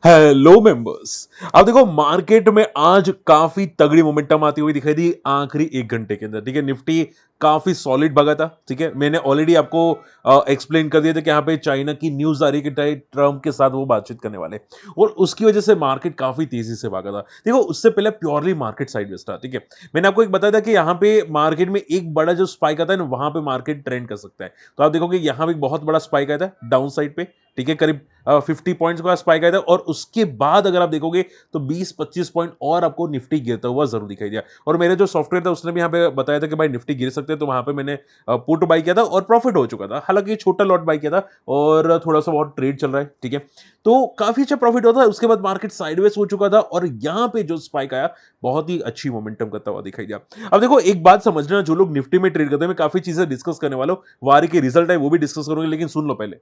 Hello members. अब देखो market में आज काफी तगड़ी मोमेंटम आती हुई दिखाई दी आखिरी 1 घंटे के अंदर। ठीक है, निफ्टी काफी सॉलिड भगा था। ठीक है, मैंने ऑलरेडी आपको एक्सप्लेन कर दिया था कि यहाँ पे चाइना की न्यूज आ रही है कि ट्रम्प के साथ वो बातचीत करने वाले, और उसकी वजह से मार्केट काफी तेजी से भागा था। देखो उससे पहले प्योरली मार्केट साइडवेज था। ठीक है, मैंने आपको एक बताया था कि यहाँ पे मार्केट में एक बड़ा जो स्पाइक आता है ना, वहां पे मार्केट ट्रेंड कर सकता है। तो आप देखोगे यहाँ पे एक बहुत बड़ा स्पाइक आया था डाउन साइड पे। ठीक है, करीब 50 पॉइंट्स का स्पाइक आया था, और उसके बाद अगर आप देखोगे तो 20-25 पॉइंट और आपको निफ्टी गिरता हुआ जरूर दिखाई दिया। और मेरे जो सॉफ्टवेयर था उसने भी यहाँ पे बताया था कि भाई निफ्टी गिर सकते हैं, तो वहां पे मैंने पुट बाई किया था और प्रॉफिट हो चुका था। हालांकि छोटा लॉट बाई किया था और थोड़ा सा बहुत ट्रेड चल रहा है। ठीक है, तो काफी अच्छा प्रॉफिट होता है। उसके बाद मार्केट साइडवेज हो चुका था और यहाँ पे जो स्पाइक आया बहुत ही अच्छी मोमेंटम करता हुआ दिखाई दिया। अब देखो एक बात समझना, जो लोग निफ्टी में ट्रेड करते हैं, मैं काफी चीजें डिस्कस करने वाला हूँ, वारी के रिजल्ट है वो भी डिस्कस करूंगा, लेकिन सुन लो पहले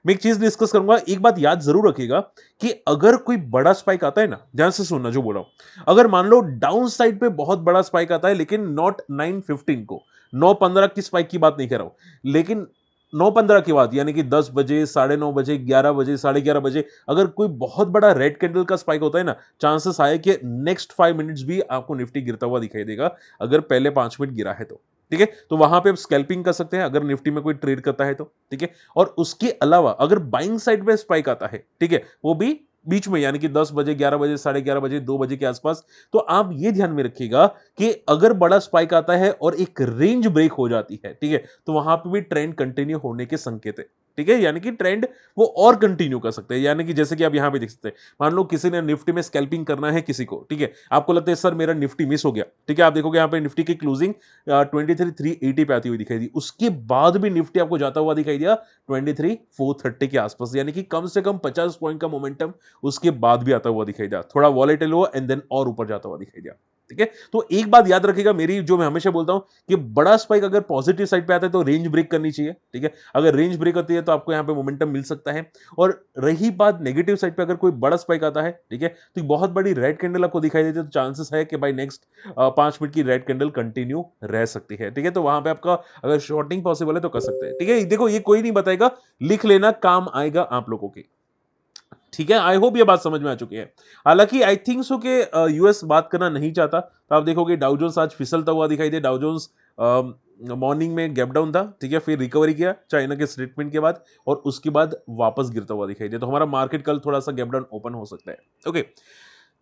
मैं एक चीज डिस्कस करूंगा। एक बात याद जरूर रखिएगा कि अगर कोई बड़ा स्पाइक आता है ना, ध्यान से सुनना जो बोल रहा हूं, अगर मान लो डाउन साइड पे बहुत बड़ा स्पाइक आता है, लेकिन नॉट 9:15 को, 9:15 की स्पाइक की बात नहीं कर रहा हूं, लेकिन 9:15 की बात, यानी कि 10 बजे, 9:30 बजे, 11 बजे, 11:30 बजे, अगर कोई बहुत बड़ा रेड कैंडल का स्पाइक होता है ना, चांसेस आए कि नेक्स्ट 5 मिनट्स भी आपको निफ्टी गिरता हुआ दिखाई देगा, अगर पहले 5 मिनट गिरा है तो। ठीक है, तो वहां पे आप स्कैल्पिंग कर सकते हैं अगर निफ्टी में कोई ट्रेड करता है तो। ठीक है, और उसके अलावा अगर बाइंग साइड पे स्पाइक आता है, ठीक है, वो भी बीच में, यानी कि 10 बजे, 11 बजे, 11:30 बजे, 2 बजे के आसपास, तो आप ये ध्यान में रखिएगा कि अगर बड़ा स्पाइक आता है और एक रेंज ब्रेक हो जाती है, ठीक है, तो वहां पे भी ट्रेंड कंटिन्यू होने के संकेत है। ठीक है, यानी कि ट्रेंड वो और कंटिन्यू कर सकते हैं, यानी कि जैसे कि आप यहां पे देख सकते हैं, मान लो किसी ने निफ्टी में स्कैल्पिंग करना है किसी को, ठीक है, आपको लगता है सर मेरा निफ्टी मिस हो गया। ठीक है, आप देखोगे यहाँ पे निफ्टी की क्लोजिंग 23,380 पे आती हुई दिखाई दी, उसके बाद भी निफ्टी आपको जाता हुआ दिखाई दिया 23,430 के आसपास, यानी कि कम से कम 50 पॉइंट का मोमेंटम उसके बाद भी आता हुआ दिखाई दिया, थोड़ा वॉलेटिल हुआ एंड देन और ऊपर जाता हुआ दिखाई दिया। ठीक है, तो एक बात याद रखिएगा मेरी, जो मैं हमेशा बोलता हूं कि बड़ा स्पाइक अगर पॉजिटिव साइड पे आता है तो रेंज ब्रेक करनी चाहिए। ठीक है, अगर रेंज ब्रेक होती है तो आपको यहां पे मोमेंटम मिल सकता है। और रही बात नेगेटिव साइड पे, अगर कोई बड़ा स्पाइक आता है, ठीक है, तो बहुत बड़ी रेड कैंडल आपको दिखाई देती है, तो चांसेस है कि भाई नेक्स्ट 5 मिनट की रेड कैंडल कंटिन्यू रह सकती है। ठीक है, तो वहां पे आपका अगर शॉर्टिंग पॉसिबल है तो कर सकते हैं। ठीक है, देखो ये कोई नहीं बताएगा, लिख लेना, काम आएगा आप लोगों के। ठीक है, आई होप ये बात समझ में आ चुकी है। हालांकि आई थिंक सो कि यूएस बात करना नहीं चाहता, तो आप देखोगे डाउ जोन्स आज फिसलता हुआ दिखाई दे। डाउ जोन्स मॉर्निंग में गैप डाउन था, ठीक है, फिर रिकवरी किया चाइना के स्टेटमेंट के बाद, और उसके बाद वापस गिरता हुआ दिखाई दे, तो हमारा मार्केट कल थोड़ा सा गैप डाउन ओपन हो सकता है। ओके,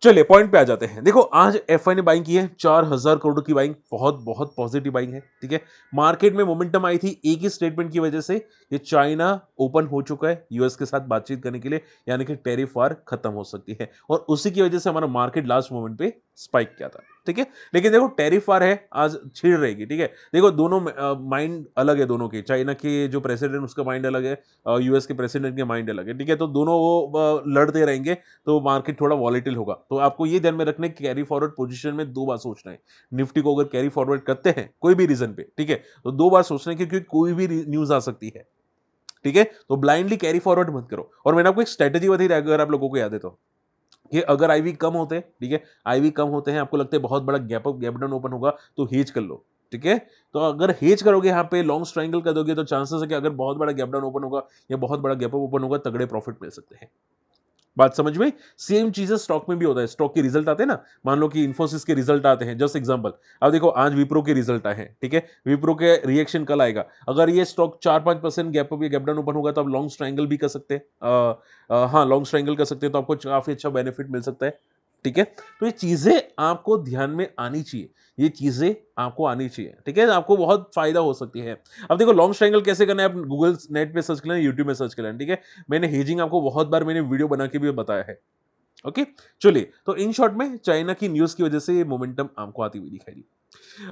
चलिए पॉइंट पे आ जाते हैं। देखो आज एफआई ने बाइंग की है 4,000 करोड़ की बाइंग, बहुत बहुत पॉजिटिव बाइंग है। ठीक है, मार्केट में मोमेंटम आई थी एक ही स्टेटमेंट की वजह से, ये चाइना ओपन हो चुका है यूएस के साथ बातचीत करने के लिए, यानी कि टैरिफ वार खत्म हो सकती है, और उसी की वजह से हमारा मार्केट लास्ट मोमेंट पे स्पाइक किया था। ठीक है, लेकिन देखो टैरिफ वार है, आज छिड़ रहेगी। ठीक है, देखो दोनों माइंड अलग है दोनों के, चाइना के जो प्रेसिडेंट उसका माइंड अलग है, यूएस के प्रेसिडेंट के माइंड अलग है। ठीक है, तो दोनों वो लड़ते रहेंगे, तो मार्केट थोड़ा वॉलेटिल होगा। तो आपको ये ध्यान में रखना है, कैरी फॉरवर्ड पोजीशन में 2 बार सोचना है। निफ्टी को अगर कैरी फॉरवर्ड करते हैं कोई भी रीजन पे, ठीक है, तो 2 बार सोचना है, क्योंकि कोई भी न्यूज आ सकती है। ठीक है, तो ब्लाइंडली कैरी फॉरवर्ड मत करो। और मैंने आपको एक स्ट्रेटेजी बताई, अगर आप लोगों को याद है तो, कि अगर आईवी कम होते हैं, ठीक है, आईवी कम होते हैं, आपको लगता है बहुत बड़ा gap up gap down open होगा, तो हेज कर लो। ठीक है, तो अगर हेज करोगे यहाँ पे, लॉन्ग ट्रायंगल कर दोगे, तो चांसेस है कि अगर बहुत बड़ा गैप डाउन ओपन होगा या बहुत बड़ा गैप अप ओपन होगा, तगड़े प्रॉफिट मिल सकते हैं। बात समझ में? सेम चीजें स्टॉक में भी होता है, स्टॉक के रिजल्ट आते हैं ना, मान लो कि इन्फोसिस के रिजल्ट आते हैं, जस्ट एग्जांपल। अब देखो आज विप्रो के रिजल्ट आए हैं, ठीक है, विप्रो के रिएक्शन कल आएगा। अगर ये स्टॉक 4-5% गैप अप या गैप डाउन ओपन होगा, तो आप लॉन्ग ट्रायंगल भी कर सकते हैं। हाँ, लॉन्ग ट्रायंगल कर सकते हैं, तो आपको काफी अच्छा बेनिफिट मिल सकता है। ठीक है, तो ये चीजें आपको ध्यान में आनी चाहिए, ये चीजें आपको आनी चाहिए। ठीक है, आपको बहुत फायदा हो सकती है। अब देखो लॉन्ग ट्रायंगल कैसे करना है, आप गूगल नेट पे सर्च कर लेना, यूट्यूब में सर्च कर लेना। ठीक है, मैंने हेजिंग आपको बहुत बार मैंने वीडियो बना के भी बताया है। ओके, चलिए, तो इन शॉर्ट में चाइना की न्यूज की वजह से ये मोमेंटम आपको आती हुई दिखाई दी।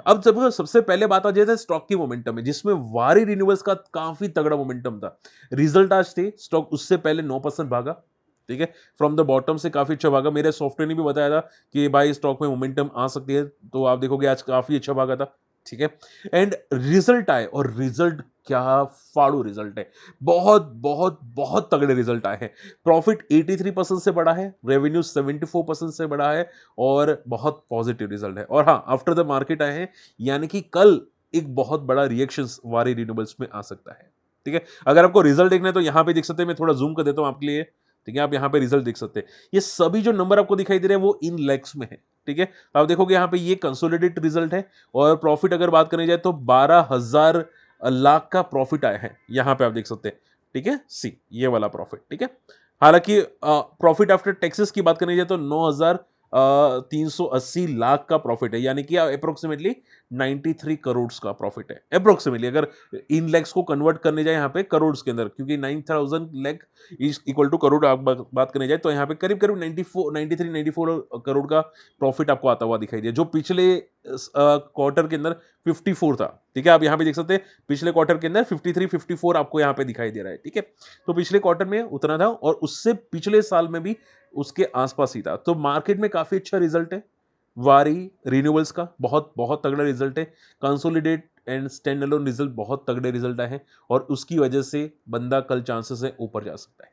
अब जब सबसे पहले बात आ जाए तो स्टॉक की मोमेंटम में, जिसमें वारी रिन्यूअल्स का काफी तगड़ा मोमेंटम था। रिजल्ट आज थे, स्टॉक उससे पहले 9% भागा। ठीक है, फ्रॉम द बॉटम से काफी अच्छा भागा। मेरे सॉफ्टवेयर ने भी बताया था कि भाई स्टॉक में मोमेंटम आ सकती है, तो आप देखोगे आज काफी अच्छा भागा था। ठीक है, एंड रिजल्ट आए, और रिजल्ट क्या फाड़ू रिजल्ट है, बहुत बहुत बहुत तगड़े रिजल्ट आए हैं। प्रॉफिट 83% से बढ़ा है, रेवेन्यू 74% से बढ़ा है, और बहुत पॉजिटिव रिजल्ट है। और हाँ, आफ्टर द मार्केट आए हैं, यानी कि कल एक बहुत बड़ा रिएक्शन वारी रिन्यूएबल्स में आ सकता है। ठीक है, अगर आपको रिजल्ट देखना है तो यहां पे देख सकते हैं, मैं थोड़ा जूम कर देता हूं आपके लिए। ठीक है, आप यहाँ पे रिजल्ट देख सकते हैं। ये सभी जो नंबर आपको दिखाई दे रहे हैं वो इन लैक्स में है, ठीक है। तो आप देखोगे यहाँ पे ये कंसोलिडेटेड रिजल्ट है और प्रॉफिट अगर बात करने जाए तो 12,000 लाख का प्रॉफिट आया है, यहाँ पे आप देख सकते हैं, ठीक है। सी ये वाला प्रॉफिट, ठीक है। हालांकि प्रॉफिट आफ्टर टैक्सेस की बात करने जाए तो 9,380 लाख का प्रॉफिट है, यानी कि अप्रोक्सीमेटली 93 करोड़ का प्रॉफिट है अप्रोक्सीमेटली, अगर इन लैक्स को कन्वर्ट करने जाए यहाँ पे करोड़ के अंदर, क्योंकि 9,000 lakh is equal to crore आप बात करने जाए तो यहाँ पे करीब करीब 94 करोड़ का प्रॉफिट आपको आता हुआ दिखाई दिया, जो पिछले क्वार्टर के अंदर 54 था, ठीक है। आप यहाँ पे देख सकते हैं पिछले क्वार्टर के अंदर 53 54 आपको यहाँ पे दिखाई दे रहा है, ठीक है। तो पिछले क्वार्टर में उतना था और उससे पिछले साल में भी उसके आसपास ही था। तो मार्केट में काफी अच्छा रिजल्ट है वारी रिन्यूएबल्स का, बहुत बहुत तगड़ा रिजल्ट है। Consolidate and stand alone result बहुत तगड़े रिजल्ट आए हैं और उसकी वजह से बंदा कल चांसेस है ऊपर जा सकता है,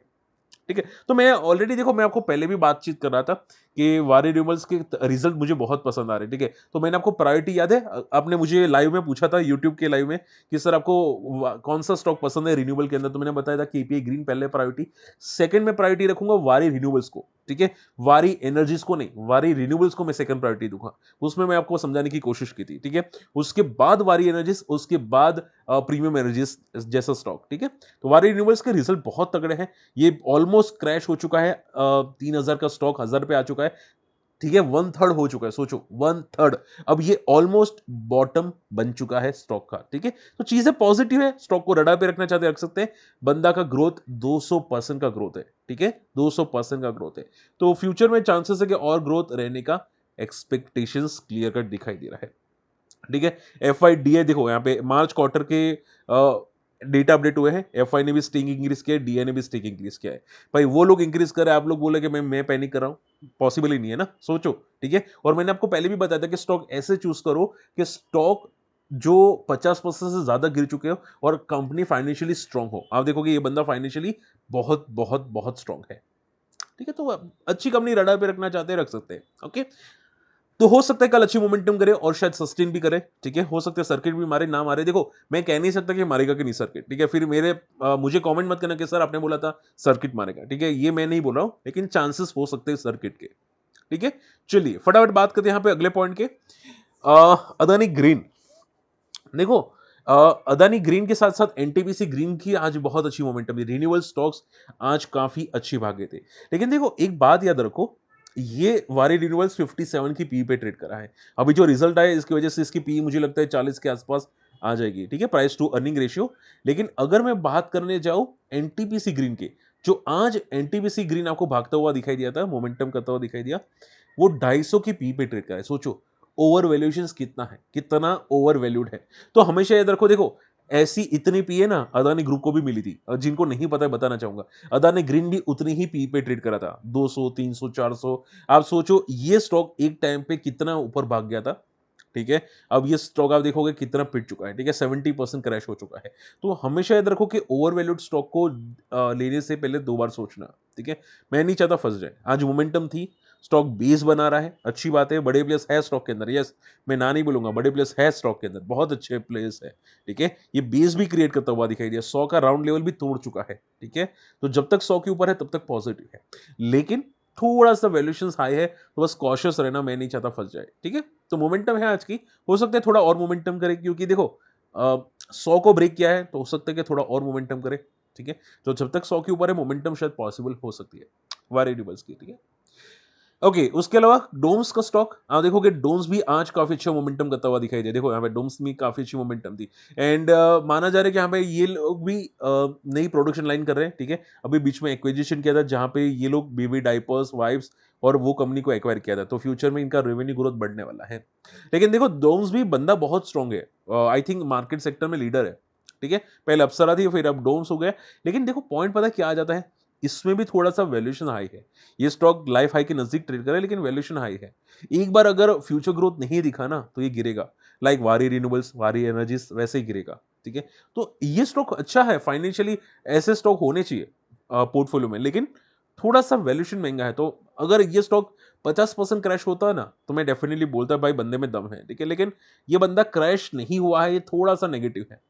ठीक है। तो मैं ऑलरेडी देखो, मैं आपको पहले भी बातचीत कर रहा था कि वारी रिन्यूएबल्स के रिजल्ट मुझे बहुत पसंद आ रहे हैं, ठीक है। तो मैंने आपको प्रायोरिटी याद है, आपने मुझे लाइव में पूछा था यूट्यूब के लाइव में कि सर आपको कौन सा स्टॉक पसंद है रिन्यूएबल के अंदर, तो मैंने बताया था केपीआई ग्रीन पहले प्रायोरिटी, सेकंड में प्रायोरिटी रखूंगा वारी रिन्यूएबल्स को, ठीक है। वारी एनर्जीज को नहीं, वारी रिन्यूएबल्स को मैं सेकंड प्रायोरिटी दूंगा, उसमें मैं आपको समझाने की कोशिश की थी, ठीक है। उसके बाद वारी एनर्जीज, उसके बाद प्रीमियम एनर्जीज जैसा स्टॉक, ठीक है। तो वारी रिन्यूएबल्स के रिजल्ट बहुत तगड़े हैं, ये ऑलमोस्ट क्रैश हो चुका है, 3,000 का स्टॉक 1,000 पे आ चुका है, ठीक है। 1/3 हो चुका है, सोचो 1/3, अब ये ऑलमोस्ट बॉटम बन चुका है स्टॉक का, ठीक है। तो चीजें पॉजिटिव है, स्टॉक को रडार पे रखना चाहते रख सकते हैं। बंदा का ग्रोथ 200% का ग्रोथ है, ठीक है, 200% का ग्रोथ है। तो फ्यूचर में चांसेस है कि और ग्रोथ रहने का एक्सपेक्टेशंस क्लियर कट दिखाई दे रहा है, ठीक है। एफ आई डी ए देखो, यहाँ पे मार्च क्वार्टर के डेटा अपडेट हुए हैं, एफ आई ने भी स्टिंग इंक्रीज किया है, डीए ने भी स्टिंग इंक्रीज किया है। भाई वो लोग इंक्रीज कर रहे हैं, आप लोग बोले कि मैं पैनिक कर रहा हूं, पॉसिबल ही नहीं है ना, सोचो, ठीक है। और मैंने आपको पहले भी बताया था कि स्टॉक ऐसे चूज करो कि स्टॉक जो 50% से ज्यादा गिर चुके हो और कंपनी फाइनेंशियली स्ट्रांग हो। आप देखोगे ये बंदा फाइनेंशियली बहुत बहुत बहुत स्ट्रांग है, ठीक है। तो अच्छी कंपनी रडार पे रखना चाहते हैं, रख सकते हैं, ओके। तो हो सकता है कल अच्छी मोमेंटम करे और शायद सस्टेन भी करे, ठीक है। हो सकता है सर्किट भी मारे ना मारे, देखो मैं कह नहीं सकता कि मारेगा कि नहीं सर्किट, ठीक है। फिर मुझे कमेंट मत करना कि सर आपने बोला था सर्किट मारेगा, ठीक है, ये मैं नहीं बोल रहा हूं, लेकिन चांसेस हो सकते हैं सर्किट के, ठीक है। चलिए फटाफट बात करते हैं यहाँ पे अगले पॉइंट के। अदानी ग्रीन, देखो अदानी ग्रीन के साथ साथ एनटीपीसी ग्रीन की आज बहुत अच्छी मोमेंटम है, रिन्यूएबल स्टॉक्स आज काफी अच्छी भागे थे। लेकिन देखो एक बात याद रखो, ये वारी रिन्यूएबल्स 57 की पी पे ट्रेड करा है, अभी जो रिजल्ट आया इसकी वजह से इसकी पी मुझे लगता है 40 के आसपास आ जाएगी, ठीक है, प्राइस टू अर्निंग रेशियो। लेकिन अगर मैं बात करने जाऊं एनटीपीसी ग्रीन के, जो आज एनटीपीसी ग्रीन आपको भागता हुआ दिखाई दिया था, मोमेंटम करता हुआ दिखाई दिया, वो 250 की पी पे ट्रेड करा है। सोचो ओवर वैल्यूएशन कितना है, कितना ओवर वैल्यूड है। तो हमेशा याद रखो, देखो ऐसी इतनी पी है ना अदानी ग्रुप को भी मिली थी, और जिनको नहीं पता है बताना चाहूंगा, अदानी ग्रीन भी उतनी ही पी पे ट्रेड करा था, 200 300 400। आप सोचो ये स्टॉक एक टाइम पे कितना ऊपर भाग गया था, ठीक है। अब ये स्टॉक आप देखोगे कितना पिट चुका है, ठीक है, 70% क्रैश हो चुका है। तो हमेशा याद रखो कि ओवर वैल्यूड स्टॉक को लेने से पहले 2 बार सोचना, ठीक है। मैं नहीं चाहता फंस जाए, आज मोमेंटम थी, स्टॉक बेस बना रहा है, अच्छी बात है, बड़े प्लेयर्स है स्टॉक के अंदर, यस मैं ना नहीं बोलूंगा, बड़े प्लेयर्स है स्टॉक के अंदर, बहुत अच्छे प्लेयर्स है, ठीक है। ये बेस भी क्रिएट करता हुआ दिखाई दिया, 100 का राउंड लेवल भी तोड़ चुका है, ठीक है। तो जब तक 100 के ऊपर है तब तक पॉजिटिव है, लेकिन थोड़ा सा वैल्यूएशन हाई है, तो बस कॉशियस रहना, मैं नहीं चाहता फंस जाए, ठीक है। तो मोमेंटम है आज की, हो सकता है थोड़ा और मोमेंटम करे, क्योंकि देखो 100 को ब्रेक किया है तो हो सकता है कि थोड़ा और मोमेंटम करे, ठीक है। तो जब तक 100 के ऊपर है मोमेंटम शायद पॉसिबल हो सकती है वेरिएबल्स की, ठीक है। ओके उसके अलावा डोम्स का स्टॉक आप देखोगे, डोम्स भी आज काफी अच्छा मोमेंटम करता हुआ दिखाई दे, देखो यहाँ पे डोम्स में काफी अच्छी मोमेंटम थी। एंड माना जा रहा है कि यहाँ पे ये लोग भी नई प्रोडक्शन लाइन कर रहे हैं, ठीक है। अभी बीच में एक्विजिशन किया था जहाँ पे ये लोग बेबी डाइपर्स वाइप्स और वो कंपनी को एक्वायर किया था, तो फ्यूचर में इनका रेवेन्यू ग्रोथ बढ़ने वाला है। लेकिन देखो डोम्स भी बंदा बहुत स्ट्रॉन्ग है, आई थिंक मार्केट सेक्टर में लीडर है, ठीक है। पहले अप्सरा थी फिर अब डोम्स हो गया। लेकिन देखो पॉइंट पता क्या आ जाता है, इसमें भी थोड़ा सा वैल्यूएशन हाई है, ये स्टॉक लाइफ हाई के नजदीक ट्रेड करे, लेकिन वैल्यूएशन हाई है। एक बार अगर फ्यूचर ग्रोथ नहीं दिखा ना तो ये गिरेगा, लाइक वारी रिन्यूएबल्स वारी एनर्जीज वैसे ही गिरेगा, ठीक है। तो ये स्टॉक अच्छा है फाइनेंशियली, ऐसे स्टॉक होने चाहिए पोर्टफोलियो में, लेकिन थोड़ा सा वैल्यूएशन महंगा है। तो अगर ये स्टॉक 50% क्रैश होता है ना तो मैं डेफिनेटली बोलता भाई बंदे में दम है, ठीक है। लेकिन ये बंदा क्रैश नहीं हुआ है, ये थोड़ा सा नेगेटिव है,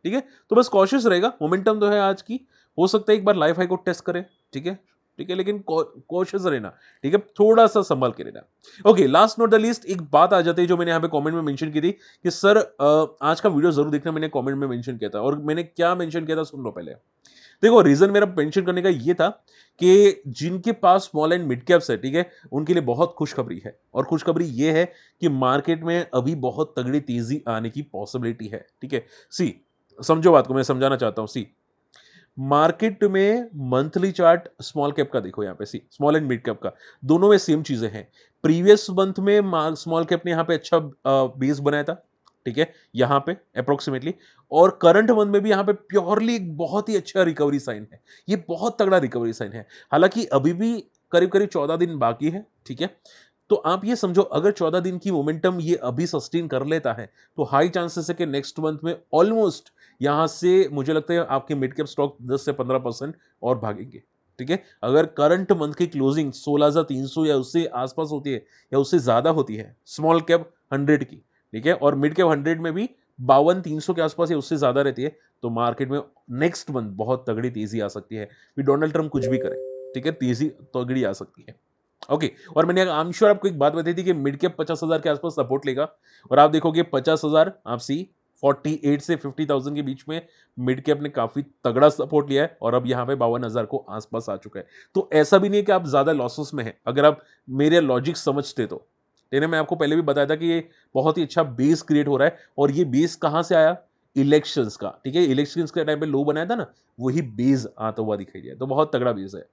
ठीक है। तो बस कॉशियस रहेगा, मोमेंटम तो है आज की, हो सकता है एक बार लाइफ हाई को टेस्ट करे, ठीक है। ठीक है, लेकिन कॉशियस रहना, ठीक है, थोड़ा सा संभल के रहना। Okay, last not the least एक बात आ जाती है जो मैंने यहाँ पे कमेंट में मेंशन की थी कि सर आज का वीडियो जरूर देखना, मैंने कमेंट में मेंशन किया था, और मैंने क्या मेंशन किया था सुन लो पहले। देखो, रीजन मेरा मेंशन करने का ये था कि जिनके पास स्मॉल एंड मिड कैप्स है, ठीक है, उनके लिए बहुत खुशखबरी है, और खुशखबरी ये है कि मार्केट में अभी बहुत तगड़ी तेजी आने की पॉसिबिलिटी है, ठीक है। सी, समझो बात को, मैं समझाना चाहता हूं। सी, मार्केट में मंथली चार्ट स्मॉल कैप का देखो, यहां पे C small and mid cap का, दोनों में सेम चीजें हैं। प्रीवियस मंथ में स्मॉल कैप ने यहां पे अच्छा बेस बनाया था, ठीक है, यहां पे अप्रोक्सीमेटली, और करंट मंथ में भी यहां पे प्योरली एक बहुत ही अच्छा रिकवरी साइन है, ये बहुत तगड़ा रिकवरी साइन है। हालांकि अभी भी करीब करीब 14 दिन बाकी है, ठीक है। तो आप ये समझो, अगर 14 दिन की मोमेंटम ये अभी सस्टेन कर लेता है, तो हाई चांसेस है कि नेक्स्ट मंथ में ऑलमोस्ट यहां से मुझे लगता है आपके मिड कैप स्टॉक 10 से 15% और भागेंगे, ठीक है। अगर करंट मंथ की क्लोजिंग 16,300 या उससे आसपास होती है, या उससे ज्यादा होती है स्मॉल कैप 100 की, ठीक है, और मिड कैप 100 में भी 52,300 के आसपास या उससे ज्यादा रहती है, तो मार्केट में नेक्स्ट मंथ बहुत तगड़ी तेजी आ सकती है। फिर डोनाल्ड ट्रंप कुछ भी करे, ठीक है, तेजी तगड़ी आ सकती है। ओके, और मैंने आई एम श्योर आपको एक बात बताई थी कि मिड कैप 50,000 के आसपास सपोर्ट लेगा, और आप देखोगे 50,000 आप सी 48 से 50,000 के बीच में मिड कैप ने काफी तगड़ा सपोर्ट लिया है, और अब यहां पे 52,000 को आसपास आ चुका है। तो ऐसा भी नहीं है कि आप ज्यादा लॉसेस में हैं, अगर आप मेरे लॉजिक समझते तो। मैंने मैं आपको पहले भी बताया था कि ये बहुत ही अच्छा बेस क्रिएट हो रहा है, और ये बेस कहां से आया? इलेक्शंस का, ठीक है, इलेक्शंस के टाइम पे लो बनाया था ना, वही बेस आता हुआ दिखाई दिया, तो बहुत तगड़ा बेस है,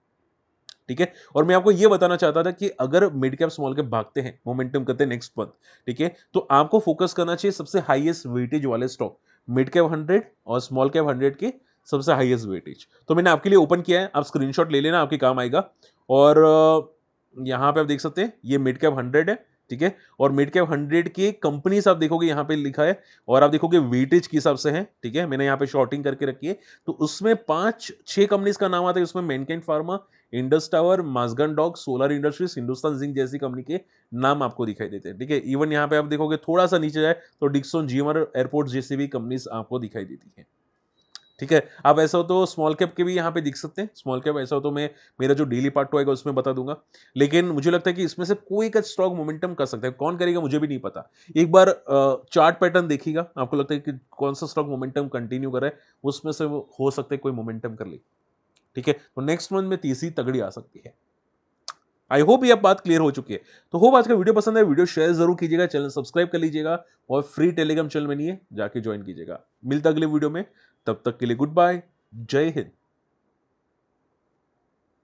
ठीक है। और मैं आपको यह बताना चाहता था कि अगर मिड कैप स्मॉल कैप भागते हैं, मोमेंटम करते हैं नेक्स्ट मंथ, ठीक है, तो आपको फोकस करना चाहिए सबसे हाईएस्ट वेटेज वाले स्टॉक, मिड कैप 100 और स्मॉल कैप 100 के सबसे हाईएस्ट वेटेज। तो मैंने आपके लिए ओपन किया है, आप स्क्रीनशॉट ले लेना, आपके काम आएगा। और यहां पे आप देख सकते हैं ये मिड कैप 100 है, ठीक है, और मिड कैप 100 के कंपनीज आप देखोगे यहां पे लिखा है, और आप देखोगे वेटेज के हिसाब से है, ठीक है, मैंने यहां पे शॉर्टिंग करके रखी है। तो उसमें 5-6 कंपनीज का नाम आता है, उसमें Mankind Pharma, Indus Tower, Mazagon Dock, Solar Industries, Hindustan Zinc जैसी कंपनी के नाम आपको दिखाई देते हैं, ठीक है। इवन यहाँ पे आप देखोगे थोड़ा सा नीचे जाए तो डिक्सन, जीएमआर, एयरपोर्ट जैसी भी कंपनीज आपको दिखाई देती है, ठीक है। आप ऐसा हो तो स्मॉल कैप के भी यहाँ पे दिख सकते हैं, स्मॉल कैप ऐसा हो तो मैं मेरा जो डेली पार्ट होएगा उसमें बता दूंगा। लेकिन मुझे लगता है कि इसमें से कोई का स्टॉक मोमेंटम कर सकता है, कौन करेगा मुझे भी नहीं पता। एक बार चार्ट पैटर्न देखिएगा, आपको लगता है कि कौन सा स्टॉक मोमेंटम कंटिन्यू कर रहा है, उसमें से वो हो सकता है कोई मोमेंटम कर ले, ठीक है। तो नेक्स्ट मंथ में तीसरी तगड़ी आ सकती है। आई होप ये अब बात क्लियर हो चुकी है। तो होप आज का वीडियो पसंद है, वीडियो शेयर जरूर कीजिएगा, चैनल सब्सक्राइब कर लीजिएगा, और फ्री टेलीग्राम चैनल में नहीं है, जाके ज्वाइन कीजिएगा। मिलता अगले वीडियो में, तब तक के लिए गुड बाय, जय हिंद।